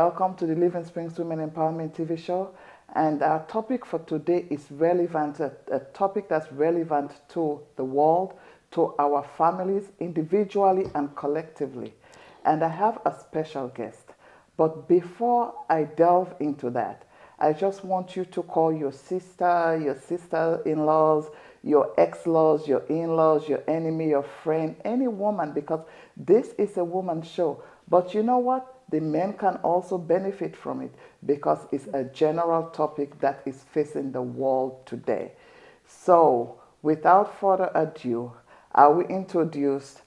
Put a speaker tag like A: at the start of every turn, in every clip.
A: Welcome to the Living Springs Women Empowerment TV show. And our topic for today is relevant, a topic that's relevant to the world, to our families, individually and collectively. And I have a special guest. But before I delve into that, I just want you to call your sister-in-laws, your ex-laws, your in-laws, your enemy, your friend, any woman, because this is a woman's show. But you know what? The men can also benefit from it because it's a general topic that is facing the world today. So, without further ado, I will introduce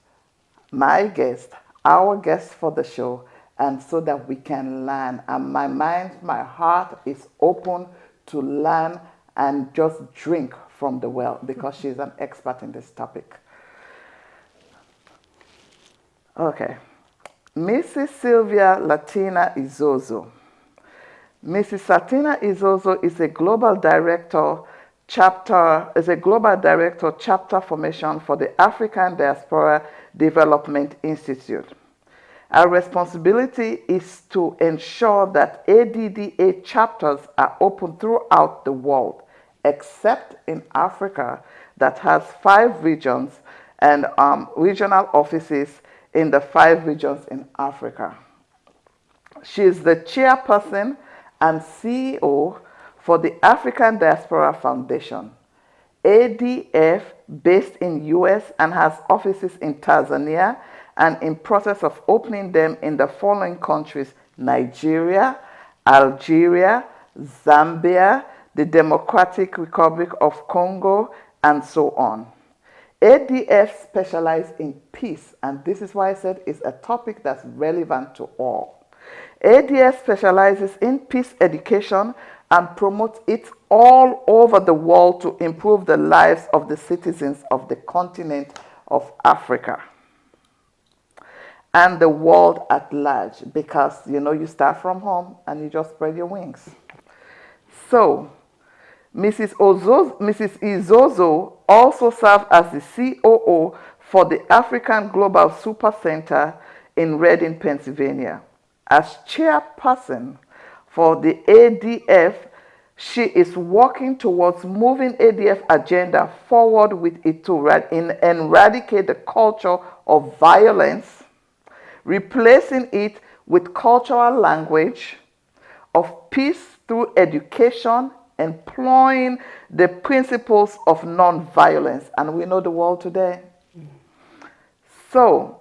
A: my guest, our guest for the show, and so that we can learn. And my mind, my heart is open to learn and just drink from the well because she's an expert in this topic. Okay. Mrs. Sylvia Latina Izozo. Mrs. Latina Izozo is a global director chapter formation for the African Diaspora Development Institute. Our responsibility is to ensure that ADDA chapters are open throughout the world, except in Africa that has 5 regions and regional offices in the 5 regions in Africa. She is the chairperson and CEO for the African Diaspora Foundation, ADF, based in US and has offices in Tanzania and in process of opening them in the following countries: Nigeria, Algeria, Zambia, the Democratic Republic of Congo, and so on. ADF specializes in peace, and this is why I said it's a topic that's relevant to all. ADF specializes in peace education and promotes it all over the world to improve the lives of the citizens of the continent of Africa and the world at large, because you start from home and you just spread your wings. So Mrs. Izozo also served as the COO for the African Global Super Center in Reading, Pennsylvania. As chairperson for the ADF, she is working towards moving ADF agenda forward with it to eradicate the culture of violence, replacing it with cultural language of peace through education, employing the principles of nonviolence. And we know the world today. So,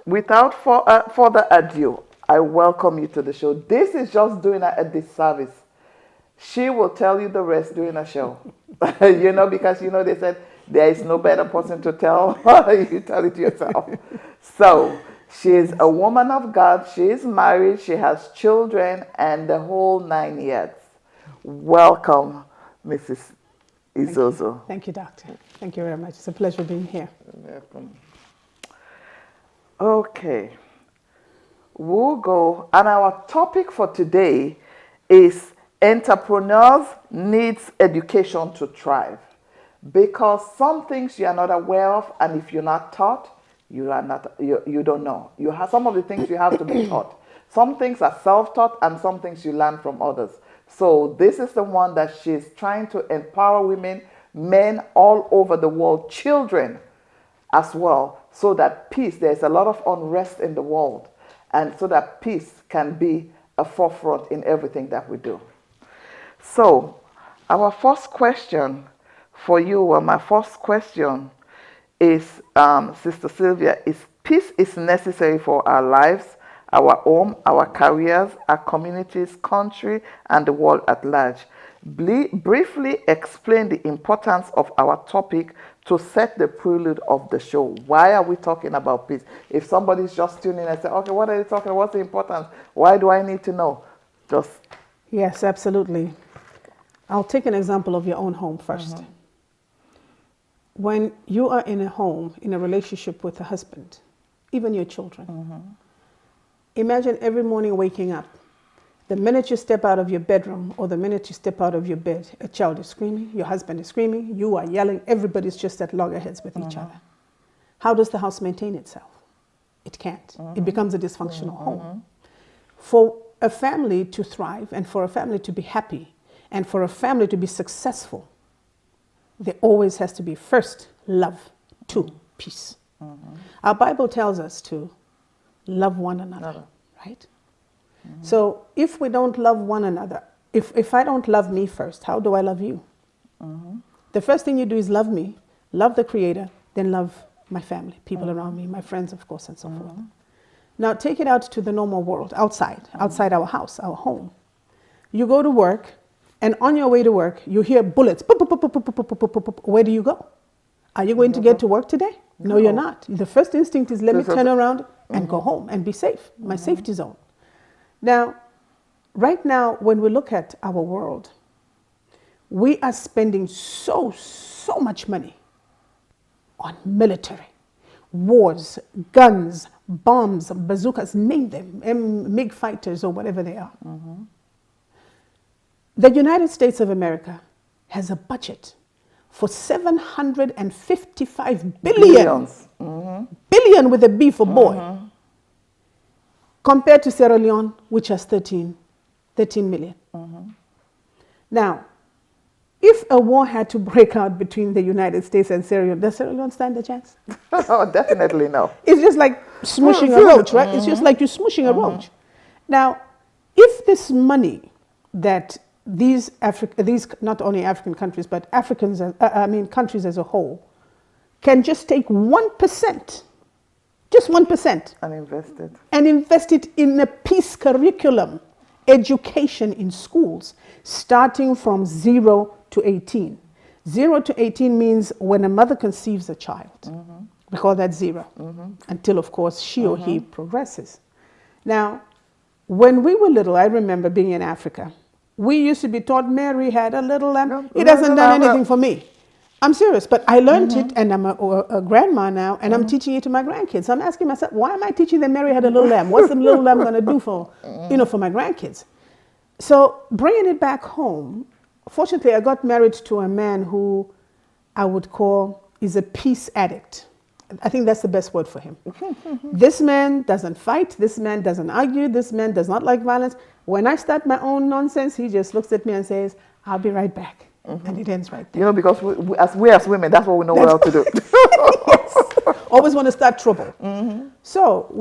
A: without further ado, I welcome you to the show. This is just doing her a disservice. She will tell you the rest during a show. Because they said there is no better person to tell. You tell it yourself. So, she is a woman of God. She is married. She has children and the whole 9 years. Welcome, Mrs. Izozo.
B: Thank you, Doctor. Thank you very much. It's a pleasure being here.
A: Welcome. Okay. We'll go, and our topic for today is entrepreneurs needs education to thrive. Because some things you are not aware of, and if you're not taught, you don't know. You have some of the things you have to be taught. Some things are self-taught, and some things you learn from others. So this is the one that she's trying to empower women, men all over the world, children as well, so that peace, there's a lot of unrest in the world, and so that peace can be a forefront in everything that we do. So our first question for you, my first question is, Sister Sylvia, is peace is necessary for our lives, our home, our careers, our communities, country, and the world at large. Briefly explain the importance of our topic to set the prelude of the show. Why are we talking about peace? If somebody's just tuning in and say, okay, what are you talking about? What's the importance? Why do I need to know?
B: Yes, absolutely. I'll take an example of your own home first. When you are in a home, in a relationship with a husband, even your children, imagine every morning waking up. The minute you step out of your bedroom or the minute you step out of your bed, a child is screaming, your husband is screaming, you are yelling, everybody's just at loggerheads with each other. How does the house maintain itself? It can't. It becomes a dysfunctional home. For a family to thrive and for a family to be happy and for a family to be successful, there always has to be first love, two, peace. Our Bible tells us to love one another, right? So if we don't love one another, if I don't love me first, how do I love you? The first thing you do is love me, love the Creator, then love my family, people around me, my friends, of course, and so forth. Now take it out to the normal world, outside our house, our home. You go to work, and on your way to work, you hear bullets. Boop, boop, boop, boop, boop, boop, boop, boop, boop. Where do you go? Are you going to get to work today? No, you're not. The first instinct is let me turn around and go home and be safe, my safety zone. Now, right now, when we look at our world, we are spending so much money on military, wars, guns, bombs, bazookas, name them, MiG fighters or whatever they are. The United States of America has a budget for 755 billion. Billion with a B for boy. Compared to Sierra Leone, which has 13 million. Now, if a war had to break out between the United States and Sierra Leone, does Sierra Leone stand a chance?
A: Oh, definitely no.
B: It's just like smooshing a roach, right? It's just like you're smooshing a roach. Now, if this money that these not only African countries, but countries as a whole, can just take 1%, just 1%, and invest it in a peace curriculum, education in schools, starting from 0 to 18. 0 to 18 means when a mother conceives a child, we call that 0, until, of course, she or he progresses. Now, when we were little, I remember being in Africa, we used to be taught Mary had a little lamb. It hasn't done anything for me. I'm serious, but I learned it, and I'm a grandma now, and I'm teaching it to my grandkids. I'm asking myself, why am I teaching them Mary had a little lamb? What's the little lamb going to do for my grandkids? So bringing it back home, fortunately, I got married to a man who I would call is a peace addict. I think that's the best word for him. This man doesn't fight. This man doesn't argue. This man does not like violence. When I start my own nonsense, he just looks at me and says, I'll be right back. And it ends right there.
A: You know, because we as women, that's what we know well to do.
B: Yes. Always want to start trouble. So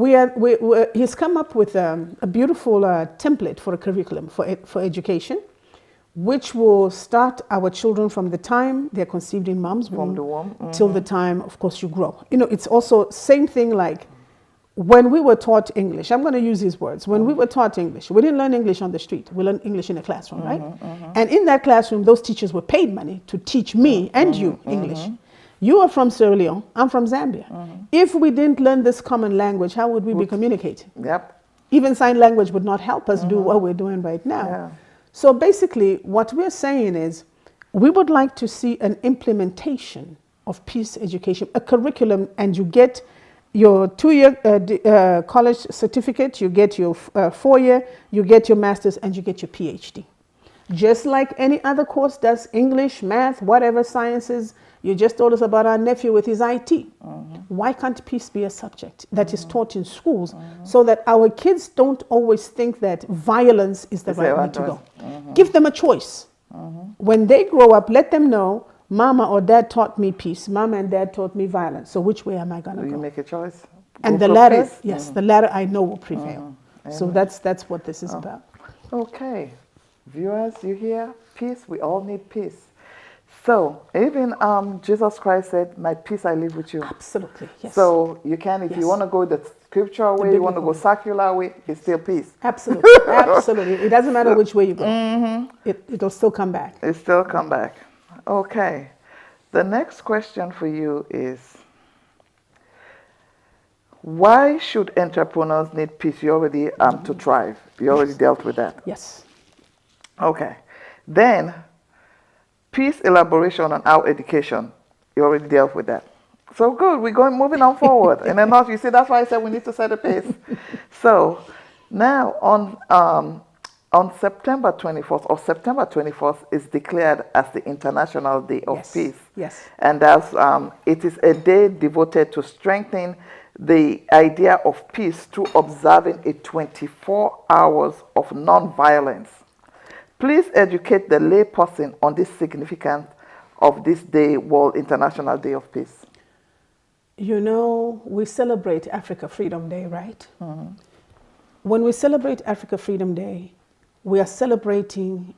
B: he's come up with a beautiful template for a curriculum for education, which will start our children from the time they're conceived in mom's womb, till the time, of course, you grow. You know, it's also same thing like when we were taught English. I'm going to use these words. When we were taught English, we didn't learn English on the street. We learned English in a classroom, right? And in that classroom, those teachers were paid money to teach me and you English. You are from Sierra Leone. I'm from Zambia. If we didn't learn this common language, how would we be communicating? Even sign language would not help us do what we're doing right now. So basically, what we're saying is we would like to see an implementation of peace education, a curriculum, and you get your 2-year college certificate, you get your 4-year, you get your master's, and you get your PhD. Just like any other course does, English, math, whatever, sciences. You just told us about our nephew with his IT. Why can't peace be a subject that is taught in schools so that our kids don't always think that violence is the right way to go? Give them a choice. When they grow up, let them know, Mama or Dad taught me peace. Mama and Dad taught me violence. So which way am I going to go?
A: You make a choice.
B: And the latter, yes, the latter I know will prevail. So that's what this is about.
A: Okay. Viewers, you hear? Peace. We all need peace. So even Jesus Christ said, my peace I leave with you.
B: Absolutely, yes.
A: So you can, if you want to go the scriptural way, you want to go secular way, it's still peace.
B: Absolutely, absolutely. It doesn't matter which way you go. It'll still come back.
A: It'll still come back. Okay. The next question for you is, why should entrepreneurs need peace? You already, to thrive. You already dealt with that.
B: Yes.
A: Okay. Then, peace elaboration on our education. You already dealt with that. So good. We're moving on forward. And then you see, that's why I said we need to set a pace. So now on September 24th, or September 24th is declared as the International Day of Peace.
B: Yes.
A: And as it is a day devoted to strengthening the idea of peace through observing a 24 hours of non-violence. Please educate the layperson on the significance of this day, World International Day of Peace.
B: You know, we celebrate Africa Freedom Day, right? When we celebrate Africa Freedom Day, we are celebrating,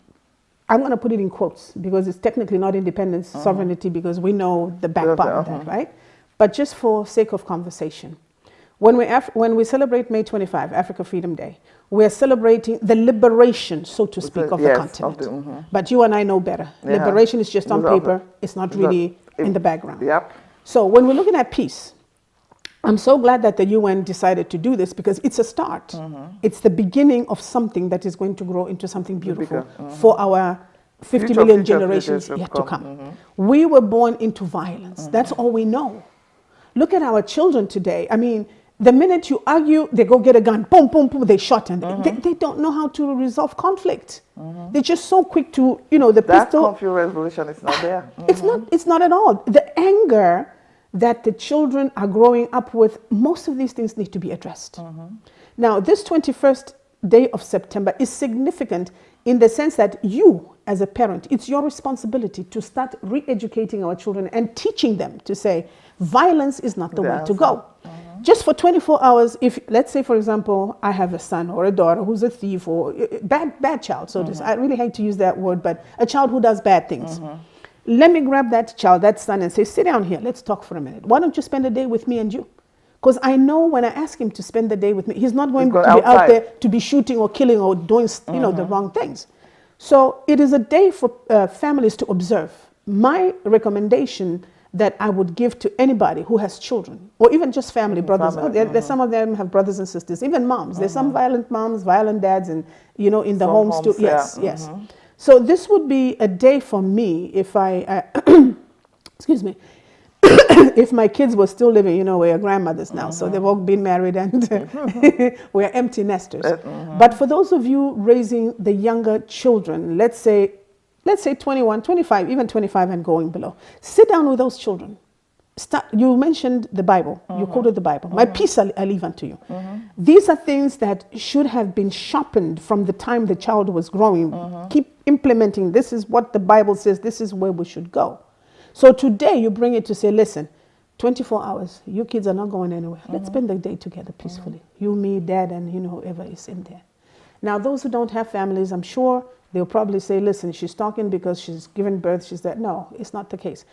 B: I'm going to put it in quotes because it's technically not independence, sovereignty, because we know the back part of that, right? But just for sake of conversation, when we celebrate May 25, Africa Freedom Day, we are celebrating the liberation, so to speak, of the continent. But you and I know better. Liberation is just on paper. It's not really in the background.
A: Yep.
B: So when we're looking at peace, I'm so glad that the UN decided to do this because it's a start. It's the beginning of something that is going to grow into something beautiful for our 50 million generations yet to come. We were born into violence. That's all we know. Look at our children today. I mean, the minute you argue, they go get a gun, boom, boom, boom, they shot, and they don't know how to resolve conflict. They're just so quick to, the
A: that
B: pistol.
A: That conflict resolution is not there.
B: It's not at all. The anger that the children are growing up with, most of these things need to be addressed. Now, this 21st day of September is significant in the sense that you, as a parent, it's your responsibility to start re-educating our children and teaching them to say, violence is not the way to go. Just for 24 hours, if, let's say, for example, I have a son or a daughter who's a thief or bad child, so I really hate to use that word, but a child who does bad things. Let me grab that child, that son, and say, sit down here, let's talk for a minute. Why don't you spend a day with me and you? Because I know when I ask him to spend the day with me, he's not going to be out there to be shooting or killing or doing the wrong things. So it is a day for families to observe. My recommendation that I would give to anybody who has children, or even just family, brothers. There's some of them have brothers and sisters, even moms. There's some violent moms, violent dads, and in the homes too. Yes, yes. So this would be a day for me if I, excuse me, if my kids were still living, we're grandmothers now, so they've all been married and we're empty nesters. But for those of you raising the younger children, let's say 21, 25, even 25 and going below, sit down with those children. You mentioned the Bible. You quoted the Bible. My peace I leave unto you. These are things that should have been sharpened from the time the child was growing. Keep implementing. This is what the Bible says. This is where we should go. So today you bring it to say, listen, 24 hours, you kids are not going anywhere. Let's spend the day together peacefully. You, me, dad, and whoever is in there. Now, those who don't have families, I'm sure they'll probably say, listen, she's talking because she's given birth. She's that. No, it's not the case.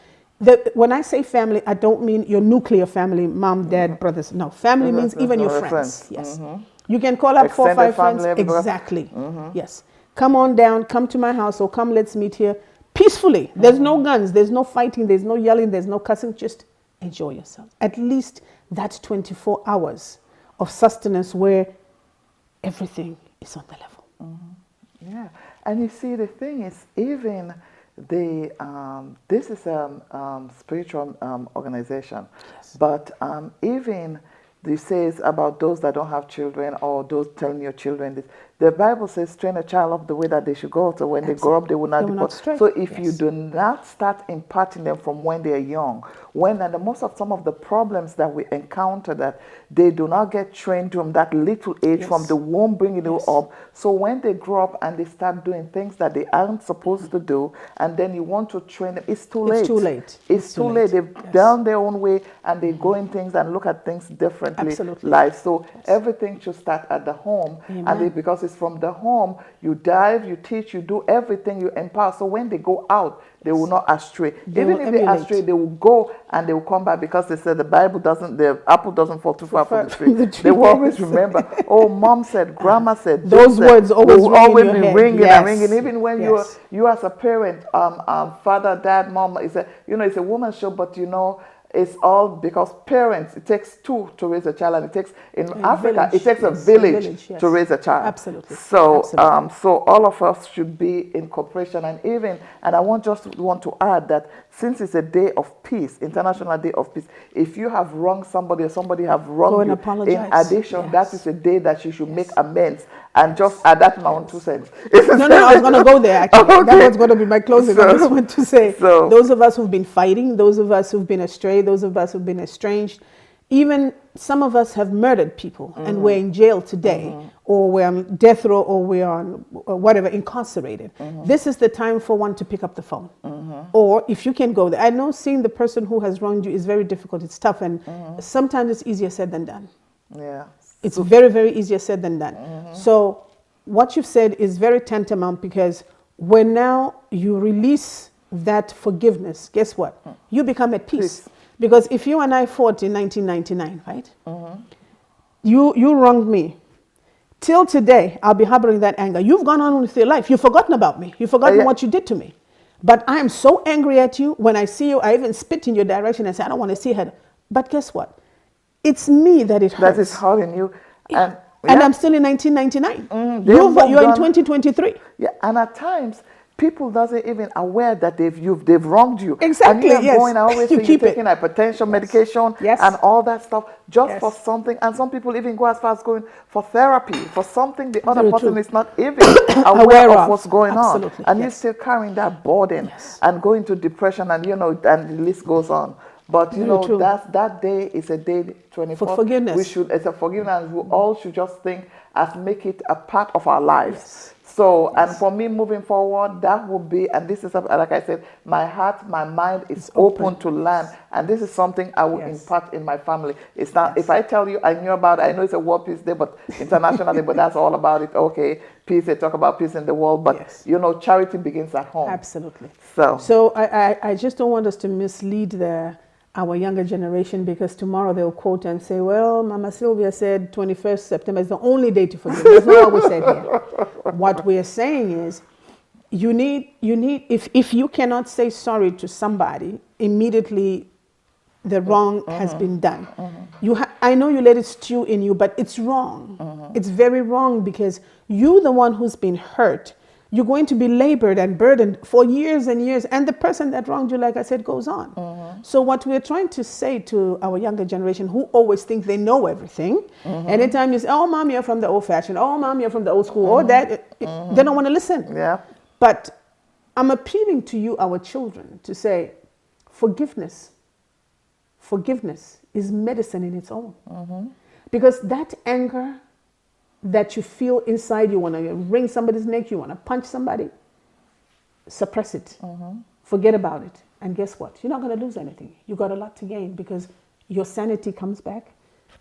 B: When I say family, I don't mean your nuclear family, mom, dad, brothers. No, family means even your friends. Yes. You can call up 4 or 5 friends. Exactly. Yes. Come on down, come to my house, or come, let's meet here peacefully. There's no guns, there's no fighting, there's no yelling, there's no cussing. Just enjoy yourself. At least that's 24 hours of sustenance where everything is on the level.
A: Yeah. And you see, the thing is, even this is a spiritual organization, but even this says about those that don't have children or those telling your children this. The Bible says, train a child up the way that they should go, so when they grow up, they will not depart. So if you do not start imparting them from when they are young, some of the problems that we encounter, that they do not get trained from that little age, from the womb bringing you up. So when they grow up and they start doing things that they aren't supposed to do, and then you want to train them, it's too late.
B: It's too late.
A: It's too late. They've done their own way, and they go in things and look at things differently.
B: Absolutely.
A: So everything should start at the home. And because it's from the home, you dive, you teach, you do everything, you empower. So when they go out, they will not astray. Even if they astray, they will go and they will come back, because they said the apple doesn't fall too far from the tree. They will always remember, oh, mom said, grandma said.
B: Those words always
A: be ringing and ringing. Even when you as a parent, father, dad, mom, it's a woman's show, but it's all because parents, it takes two to raise a child, and it takes, in Africa, it takes a village to raise a child.
B: Absolutely.
A: So, so all of us should be in cooperation, and I want to add that since it's a day of peace, International Day of Peace, if you have wronged somebody or somebody have wronged you,
B: apologize.
A: In addition, that is a day that you should make amends, and just add that my own 2 cents.
B: No, I was going to go there, actually. Okay. That was going to be my closing. I just want to say, those of us who've been fighting, those of us who've been astray, those of us who've been estranged, even some of us have murdered people and we're in jail today, or we're on death row, or we're on whatever, incarcerated. This is the time for one to pick up the phone. Or if you can go there. I know seeing the person who has wronged you is very difficult. It's tough, and sometimes it's easier said than done.
A: Yeah.
B: It's very, very easier said than done. So what you've said is very tantamount, because when now you release that forgiveness, guess what? You become at peace. Because if you and I fought in 1999, right? You wronged me. Till today, I'll be harboring that anger. You've gone on with your life. You've forgotten about me. You've forgotten what you did to me. But I am so angry at you. When I see you, I even spit in your direction and say, I don't want to see her. But guess what? It's me that it hurts.
A: That is hurting you.
B: And I'm still in 1999. You're in 2023.
A: Yeah, and at times, people doesn't even aware that they've wronged you.
B: Exactly.
A: And you're going, I always say, you're taking hypertension medication
B: Yes.
A: and all that stuff just for something. And some people even go as far as going for therapy for something the other person is not even aware of what's going on. And you're still carrying that burden and going to depression, and and the list goes on. But that day is a day 24.
B: For forgiveness.
A: It's a forgiveness. We all should just think as make it a part of our lives. So, and for me moving forward, that would be, and this is, like I said, my heart, my mind is open to learn. And this is something I will impart in my family. It's not, if I tell you I knew about it, I know it's a World Peace Day, but internationally, but that's all about it. Okay, peace, they talk about peace in the world, but charity begins at home.
B: Absolutely.
A: So
B: I just don't want us to mislead our younger generation, because tomorrow they'll quote and say, well, Mama Sylvia said 21st September is the only day to forgive. That's not what we said here. What we are saying is you need if you cannot say sorry to somebody immediately, the wrong has been done. I know you let it stew in you, but it's wrong. It's very wrong, because you're the one who's been hurt. You're going to be labored and burdened for years and years. And the person that wronged you, like I said, goes on. So what we're trying to say to our younger generation, who always think they know everything, anytime you say, oh, Mom, you're from the old fashioned, oh, Mom, you're from the old school, or that, they don't want to listen.
A: Yeah.
B: But I'm appealing to you, our children, to say, forgiveness is medicine in its own. Because that anger that you feel inside, you want to wring somebody's neck, you want to punch somebody, suppress it. Forget about it. And guess what? You're not going to lose anything. You got a lot to gain, because your sanity comes back,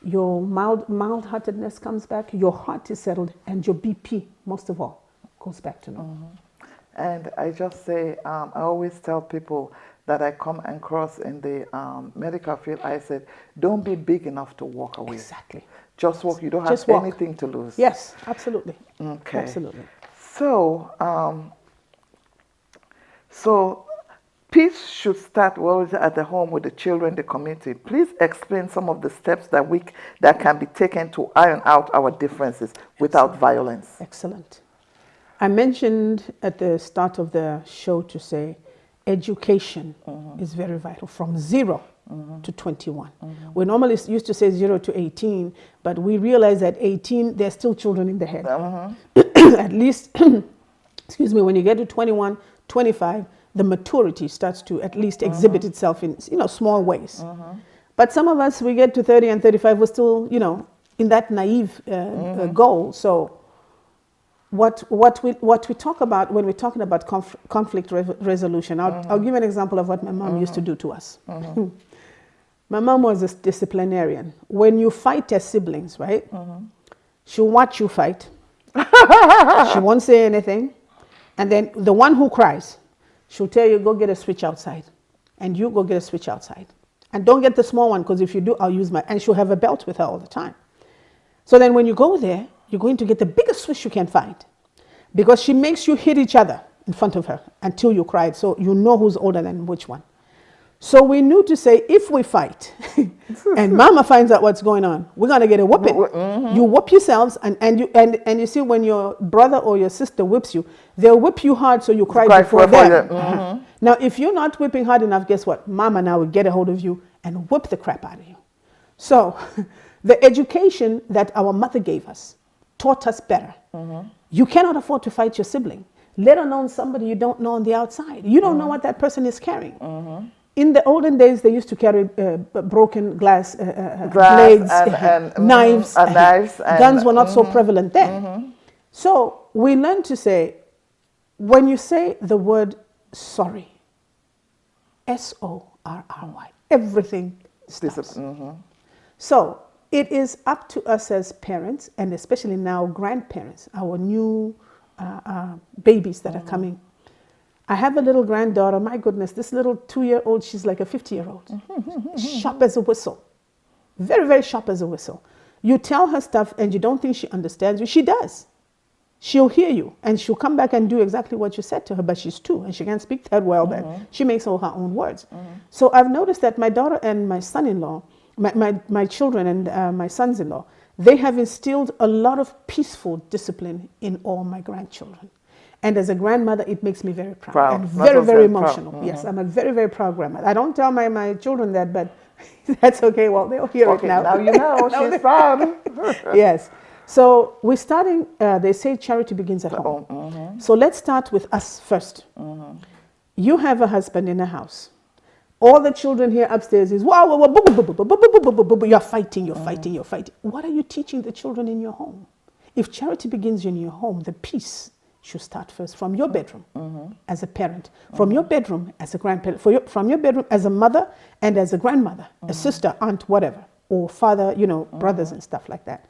B: your mild-heartedness comes back, your heart is settled, and your BP, most of all, goes back to normal.
A: And I just say, I always tell people that I come across in the medical field, I said, don't be big enough to walk away.
B: Exactly.
A: Just walk. You don't have anything to lose.
B: Yes, absolutely.
A: Okay.
B: Absolutely.
A: So, so peace should start at the home with the children, the community. Please explain some of the steps that can be taken to iron out our differences without violence. Excellent.
B: I mentioned at the start of the show to say education is very vital, from 0 to 21. We normally used to say 0 to 18, but we realize that 18, there's still children in the head. At least, excuse me, when you get to 21, 25, the maturity starts to at least exhibit itself in small ways. But some of us, we get to 30 and 35, we're still in that naive goal. So what we talk about when we're talking about conflict resolution, I'll give an example of what my mom used to do to us. My mom was a disciplinarian. When you fight as siblings, right? She'll watch you fight. She won't say anything. And then the one who cries, she'll tell you, go get a switch outside. And you go get a switch outside. And don't get the small one, because if you do, I'll use my... And she'll have a belt with her all the time. So then when you go there, you're going to get the biggest switch you can find, because she makes you hit each other in front of her until you cry. So you know who's older than which one. So we knew to say, if we fight and Mama finds out what's going on, we're going to get a whooping. You whoop yourselves, and you see, when your brother or your sister whips you, they'll whip you hard so you cry before them. Now, if you're not whipping hard enough, guess what? Mama now will get a hold of you and whip the crap out of you. So the education that our mother gave us taught us better. You cannot afford to fight your sibling, let alone somebody you don't know on the outside. You don't know what that person is carrying. In the olden days, they used to carry broken glass,
A: Glass
B: blades,
A: and
B: knives.
A: knives and
B: Guns were not so prevalent then. So we learned to say, when you say the word sorry, SORRY, everything stops. So it is up to us as parents, and especially now grandparents, our new babies that are coming. I have a little granddaughter. My goodness, this little 2-year-old, she's like a 50-year-old. Sharp as a whistle. Very, very sharp as a whistle. You tell her stuff and you don't think she understands you. She does. She'll hear you and she'll come back and do exactly what you said to her, but she's 2 and she can't speak that well, but she makes all her own words. So I've noticed that my daughter and my son-in-law, my children and my sons-in-law, they have instilled a lot of peaceful discipline in all my grandchildren. And as a grandmother, it makes me very proud. And very, very emotional. Yes, I'm a very, very proud grandmother. I don't tell my children that, but that's okay. Well, they'll hear it now.
A: Now you know, she's proud.
B: Yes. So we're starting, they say charity begins at home. So let's start with us first. You have a husband in a house. All the children here upstairs is, wow, you're fighting, you're fighting, you're fighting. What are you teaching the children in your home? If charity begins in your home, the peace should start first from your bedroom as a parent, from your bedroom as a grandparent, from your bedroom as a mother and as a grandmother, a sister, aunt, whatever, or father, brothers and stuff like that.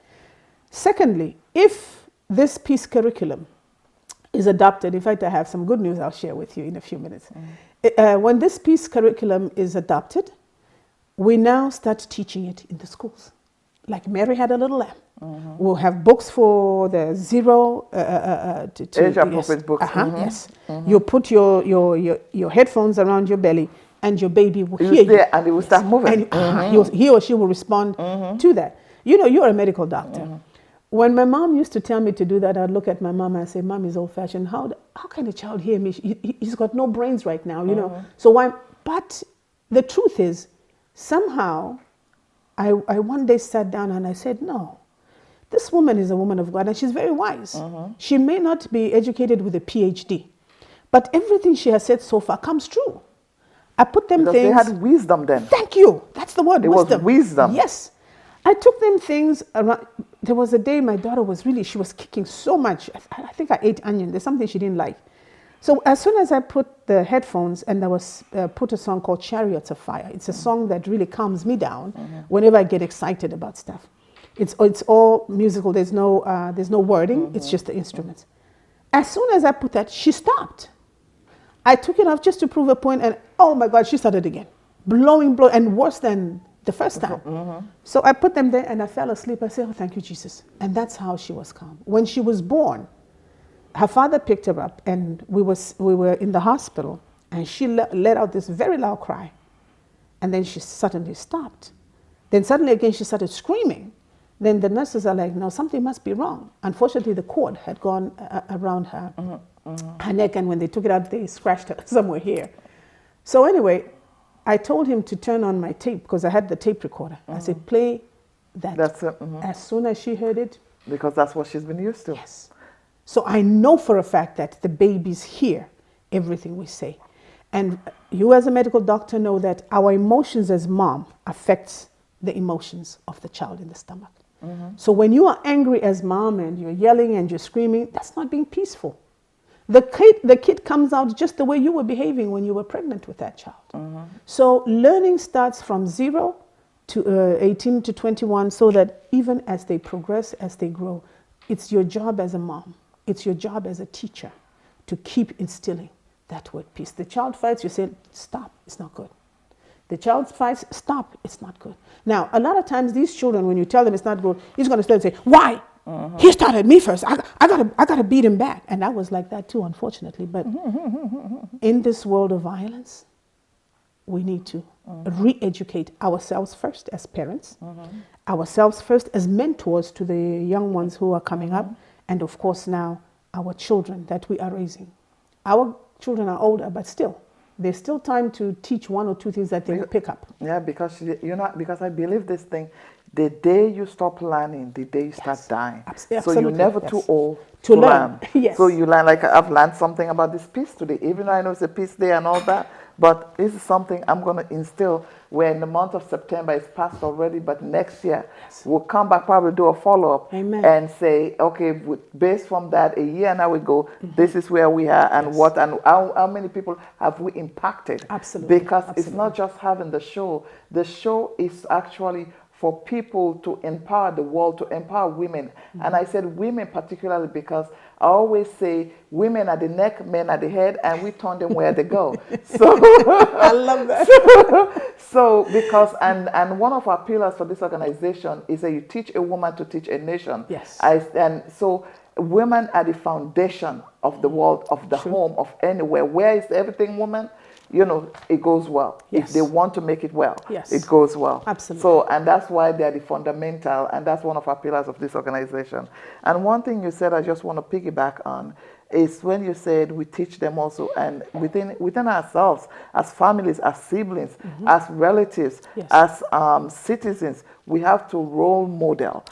B: Secondly, if this peace curriculum is adopted, in fact, I have some good news I'll share with you in a few minutes. When this peace curriculum is adopted, we now start teaching it in the schools. Like Mary had a little lamb. We'll have books for the 0 to
A: age-appropriate books.
B: Yes. You put your headphones around your belly, and your baby will hear you,
A: and it will start moving.
B: And he or she will respond to that. You're a medical doctor. When my mom used to tell me to do that, I'd look at my mom and say, "Mom is old-fashioned. How can a child hear me? He's got no brains right now, So why?" But the truth is, somehow, I one day sat down and I said, no. This woman is a woman of God and she's very wise. She may not be educated with a PhD, but everything she has said so far comes true. I put them
A: because
B: things.
A: They had wisdom then.
B: Thank you. That's the word.
A: It was wisdom.
B: Yes. I took them things around. There was a day my daughter she was kicking so much. I think I ate onion. There's something she didn't like. So as soon as I put the headphones and I was put a song called Chariots of Fire. It's a song that really calms me down whenever I get excited about stuff. It's all musical. There's no wording. It's just the instruments. As soon as I put that, she stopped. I took it off just to prove a point, and oh my God, she started again, blowing, and worse than the first time. So I put them there, and I fell asleep. I said, "Oh, thank you, Jesus," and that's how she was calm. When she was born, her father picked her up, and we were in the hospital, and she let out this very loud cry, and then she suddenly stopped. Then suddenly again she started screaming. Then the nurses are like, no, something must be wrong. Unfortunately, the cord had gone around her, her neck, and when they took it out, they scratched her somewhere here. So anyway, I told him to turn on my tape because I had the tape recorder. I said, play that.
A: That's it.
B: As soon as she heard it.
A: Because that's what she's been used to.
B: Yes. So I know for a fact that the babies hear everything we say. And you as a medical doctor know that our emotions as mom affects the emotions of the child in the stomach. So when you are angry as mom and you're yelling and you're screaming, that's not being peaceful. The kid comes out just the way you were behaving when you were pregnant with that child. So learning starts from 0 to 18 to 21 so that even as they progress, as they grow, it's your job as a mom, it's your job as a teacher to keep instilling that word peace. The child fights, you say, stop, it's not good. The child fights, stop, it's not good. Now, a lot of times these children, when you tell them it's not good, he's going to start and say, why? He started me first. I gotta beat him back. And I was like that too, unfortunately. But in this world of violence, we need to re-educate ourselves first as parents, ourselves first as mentors to the young ones who are coming up, and of course now our children that we are raising. Our children are older, but still, there's still time to teach 1 or 2 things that they will pick up.
A: Yeah, because because I believe this thing, the day you stop learning, the day you start dying.
B: Absolutely.
A: So you're never too old
B: to learn. Yes.
A: So you learn, like I've learned something about this piece today, even though I know it's a peace day and all that, But this is something I'm going to instill. We're in the month of September, it's passed already, but next year we'll come back, probably do a follow-up and say, okay, based from that, a year now we go, this is where we are and what and how many people have we impacted.
B: Absolutely.
A: Because it's not just having the show is actually for people to empower the world, to empower women. And I said women particularly because I always say women are the neck, men are the head, and we turn them where they go. So
B: I love that.
A: So because and one of our pillars for this organization is that you teach a woman to teach a nation.
B: Yes.
A: And so women are the foundation of the world, of the home, of anywhere. Where is everything woman? You know, it goes well.
B: Yes.
A: If they want to make it well,
B: yes,
A: it goes well.
B: Absolutely.
A: So, and that's why they're the fundamental, and that's one of our pillars of this organization. And one thing you said, I just want to piggyback on, is when you said we teach them also, and within ourselves, as families, as siblings, as relatives, as citizens, we have to role model.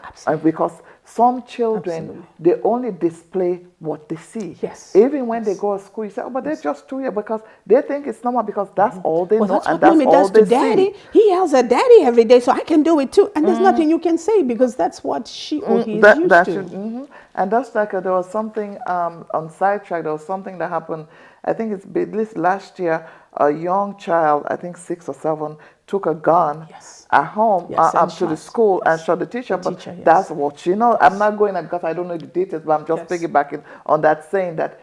A: Because some children, they only display what they see.
B: Yes.
A: Even when they go to school, you say, oh, but they're just 2 years, because they think it's normal because that's all they know,
B: that's
A: and
B: what
A: that's all
B: does
A: they
B: to daddy.
A: see.
B: He yells at daddy every day, so I can do it too. And there's nothing you can say because that's what she or he is used to.
A: And that's like there was something on Sidetrack. There was something that happened. I think it's at least last year. A young child, I think 6 or 7, took a gun at home to the school and shot the teacher. But that's what she knows. I'm not going to, because I don't know the details, but I'm just piggybacking on that, saying that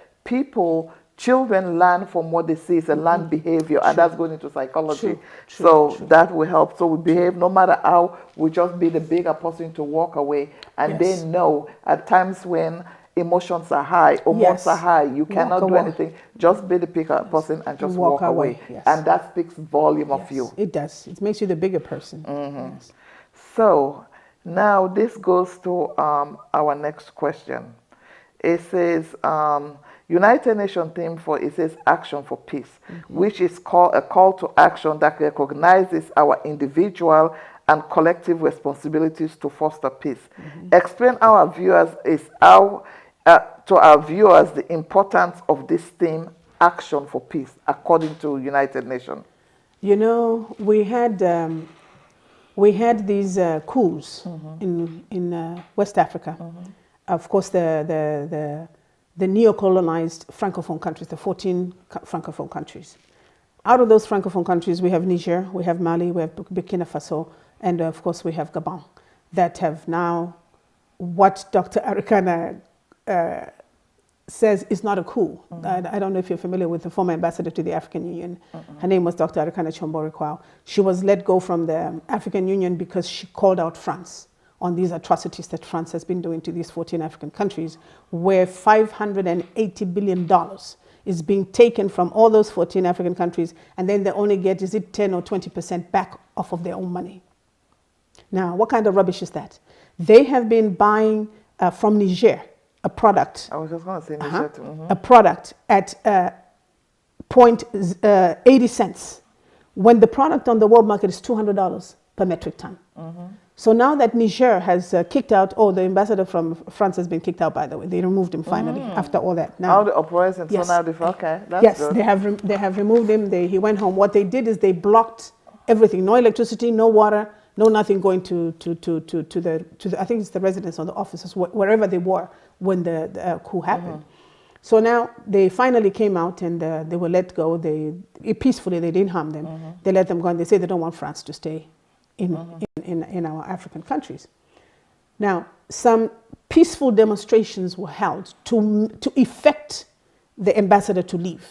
A: children learn from what they see. It's a learned behavior, and that's going into psychology. So that will help. So we behave, no matter how, we just be the bigger person to walk away. And they know at times when emotions are high, hormones are high, you cannot do anything. Just be the bigger person and just walk away. And that speaks volume of you.
B: It does. It makes you the bigger person.
A: So now this goes to our next question. It says, United Nations theme for it says action for peace, which is called a call to action that recognizes our individual and collective responsibilities to foster peace. Explain our viewers to our viewers the importance of this theme, action for peace, according to United Nations.
B: You know, we had these coups in West Africa. Of course, the neo-colonized Francophone countries, the 14 Francophone countries. Out of those Francophone countries, we have Niger, we have Mali, we have Burkina Faso, and of course we have Gabon, that have now what Dr. Arikana says is not a coup. I don't know if you're familiar with the former ambassador to the African Union. Her name was Dr. Arikana Chombo-Rikwao. She was let go from the African Union because she called out France on these atrocities that France has been doing to these 14 African countries, where $580 billion is being taken from all those 14 African countries, and then they only get, is it 10 or 20% back off of their own money. Now, what kind of rubbish is that? They have been buying from Niger a product.
A: I was just going to say Niger too.
B: A product at 0.80 cents, when the product on the world market is $200 per metric ton. So now that Niger has kicked out, the ambassador from France has been kicked out, by the way. They removed him finally after all that. Now,
A: all the operations, so now that's good.
B: They have removed him. He went home. What they did is they blocked everything. No electricity, no water, no nothing going to the I think it's the residence or the offices, wherever they were when the coup happened. So now they finally came out and they were let go. Peacefully, they didn't harm them. They let them go, and they say they don't want France to stay in our African countries. Now, some peaceful demonstrations were held to effect the ambassador to leave.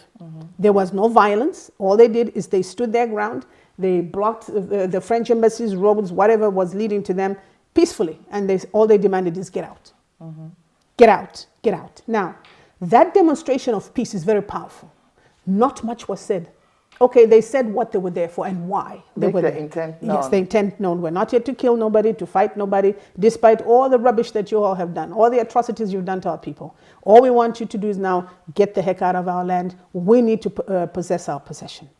B: There was no violence. All they did is they stood their ground. They blocked the French embassy's roads, whatever was leading to them, peacefully. And all they demanded is get out. Get out, get out. Now, that demonstration of peace is very powerful. Not much was said. Okay, they said what they were there for and why they were there.
A: Intent known.
B: Yes, the intent known. We're not here to kill nobody, to fight nobody, despite all the rubbish that you all have done, all the atrocities you've done to our people. All we want you to do is now get the heck out of our land. We need to possess our possession.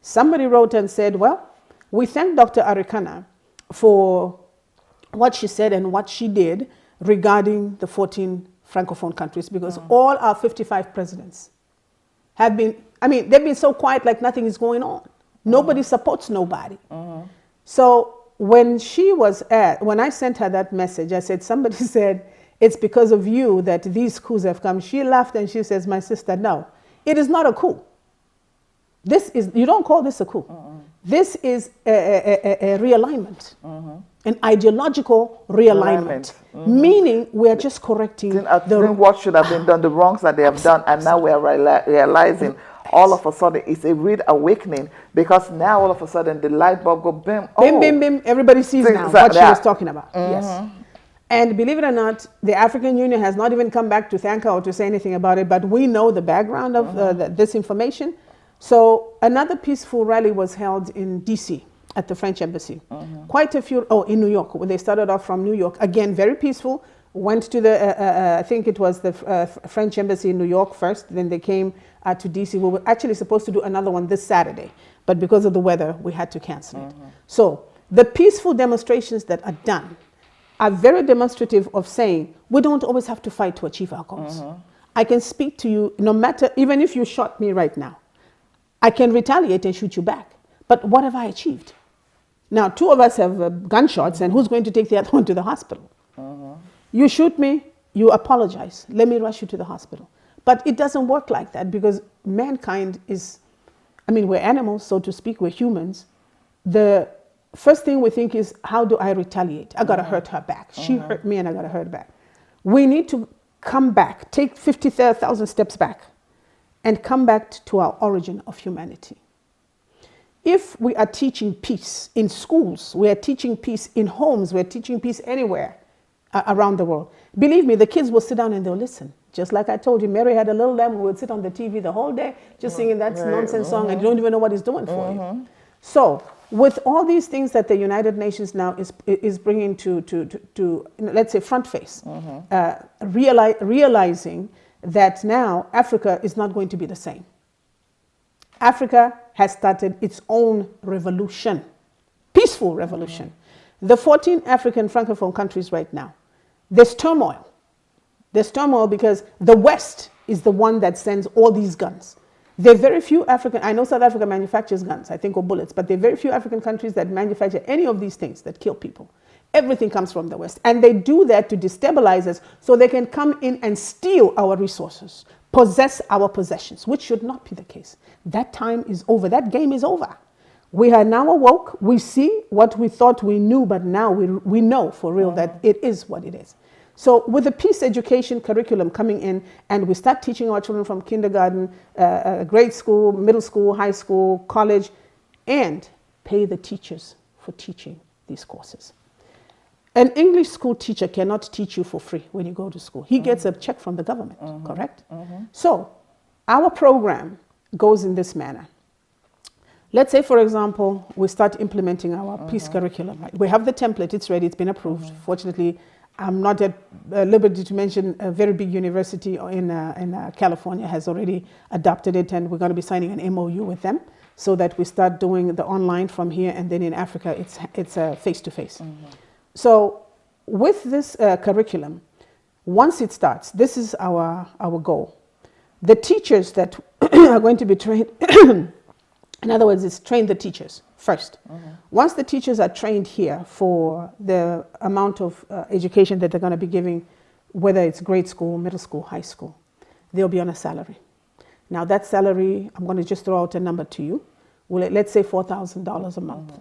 B: Somebody wrote and said, well, we thank Dr. Arikana for what she said and what she did regarding the 14 Francophone countries, because all our 55 presidents have been I mean, they've been so quiet like nothing is going on. Nobody supports nobody. So when I sent her that message, I said, somebody said, it's because of you that these coups have come. She laughed and she says, my sister, no, it is not a coup. You don't call this a coup. This is a realignment, an ideological realignment, meaning we're just correcting
A: what should have been done, the wrongs that they have done, and now we're realizing all of a sudden it's a real awakening, because now all of a sudden the light bulb go bim,
B: bim, bim, bim, everybody sees now what she was talking about. Yes. And believe it or not, the African Union has not even come back to thank her or to say anything about it, but we know the background of this information. So another peaceful rally was held in DC at the French embassy. Quite a few, in New York, where they started off from New York. Again, very peaceful. Went to I think it was the French embassy in New York first, then they came to DC. We were actually supposed to do another one this Saturday, but because of the weather, we had to cancel it. So the peaceful demonstrations that are done are very demonstrative of saying, we don't always have to fight to achieve our goals. I can speak to you, no matter, even if you shot me right now, I can retaliate and shoot you back. But what have I achieved? Now, two of us have gunshots, and who's going to take the other one to the hospital? You shoot me, you apologize. Let me rush you to the hospital. But it doesn't work like that, because mankind is, we're animals, so to speak, we're humans. The first thing we think is, how do I retaliate? I gotta hurt her back. She hurt me and I gotta hurt her back. We need to come back, take 50,000 steps back, and come back to our origin of humanity. If we are teaching peace in schools, we are teaching peace in homes, we're teaching peace anywhere around the world, believe me, the kids will sit down and they'll listen. Just like I told you, Mary had a little lamb who would sit on the TV the whole day just singing that nonsense song, and you don't even know what it's doing for you. So with all these things that the United Nations now is bringing to let's say, front face, realizing that now Africa is not going to be the same. Africa has started its own revolution, peaceful revolution. The 14 African Francophone countries right now, there's turmoil. There's turmoil because the West is the one that sends all these guns. There are very few I know South Africa manufactures guns, I think, or bullets, but there are very few African countries that manufacture any of these things that kill people. Everything comes from the West. And they do that to destabilize us so they can come in and steal our resources, possess our possessions, which should not be the case. That time is over. That game is over. We are now awoke. We see what we thought we knew, but now we know for real that it is what it is. So with the peace education curriculum coming in, and we start teaching our children from kindergarten, grade school, middle school, high school, college, and pay the teachers for teaching these courses. An English school teacher cannot teach you for free when you go to school. He gets a check from the government, correct? So our program goes in this manner. Let's say, for example, we start implementing our peace curriculum. Right? We have the template, it's ready, it's been approved. Fortunately, I'm not at liberty to mention a very big university in California has already adopted it, and we're going to be signing an MOU with them so that we start doing the online from here, and then in Africa, it's face-to-face. So with this curriculum, once it starts, this is our goal. The teachers that are going to be trained, in other words, it's train the teachers first. Once the teachers are trained here for the amount of education that they're going to be giving, whether it's grade school, middle school, high school, they'll be on a salary. Now that salary, I'm going to just throw out a number to you. Let's say $4,000 a month.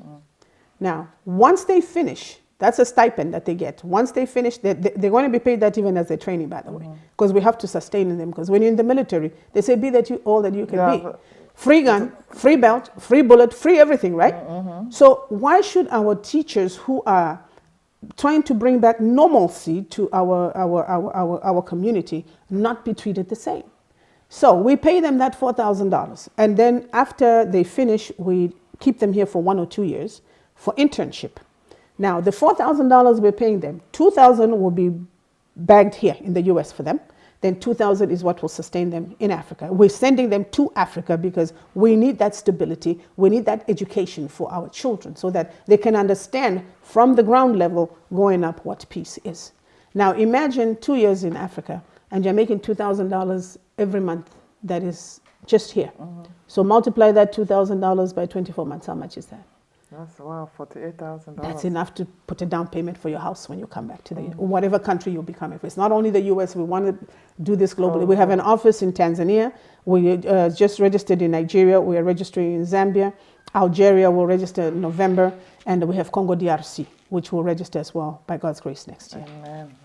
B: Now, once they finish, that's a stipend that they get. Once they finish, they're going to be paid that even as they're training, by the way, because we have to sustain them. Because when you're in the military, they say, be that all that you can be. Free gun, free belt, free bullet, free everything, right? So why should our teachers who are trying to bring back normalcy to our community not be treated the same? So we pay them that $4,000. And then after they finish, we keep them here for 1 or 2 years for internship. Now, the $4,000 we're paying them, $2,000 will be bagged here in the US for them. Then $2,000 is what will sustain them in Africa. We're sending them to Africa because we need that stability. We need that education for our children so that they can understand from the ground level going up what peace is. Now, imagine 2 years in Africa and you're making $2,000 every month. That is just here. So multiply that $2,000 by 24 months. How much is that?
A: That's wow, $48,000.
B: That's enough to put a down payment for your house when you come back to the whatever country you'll be coming from. It's not only the U.S. We want to do this globally. We have an office in Tanzania. We just registered in Nigeria. We are registering in Zambia. Algeria will register in November, and we have Congo DRC, which will register as well by God's grace next year.
A: Amen.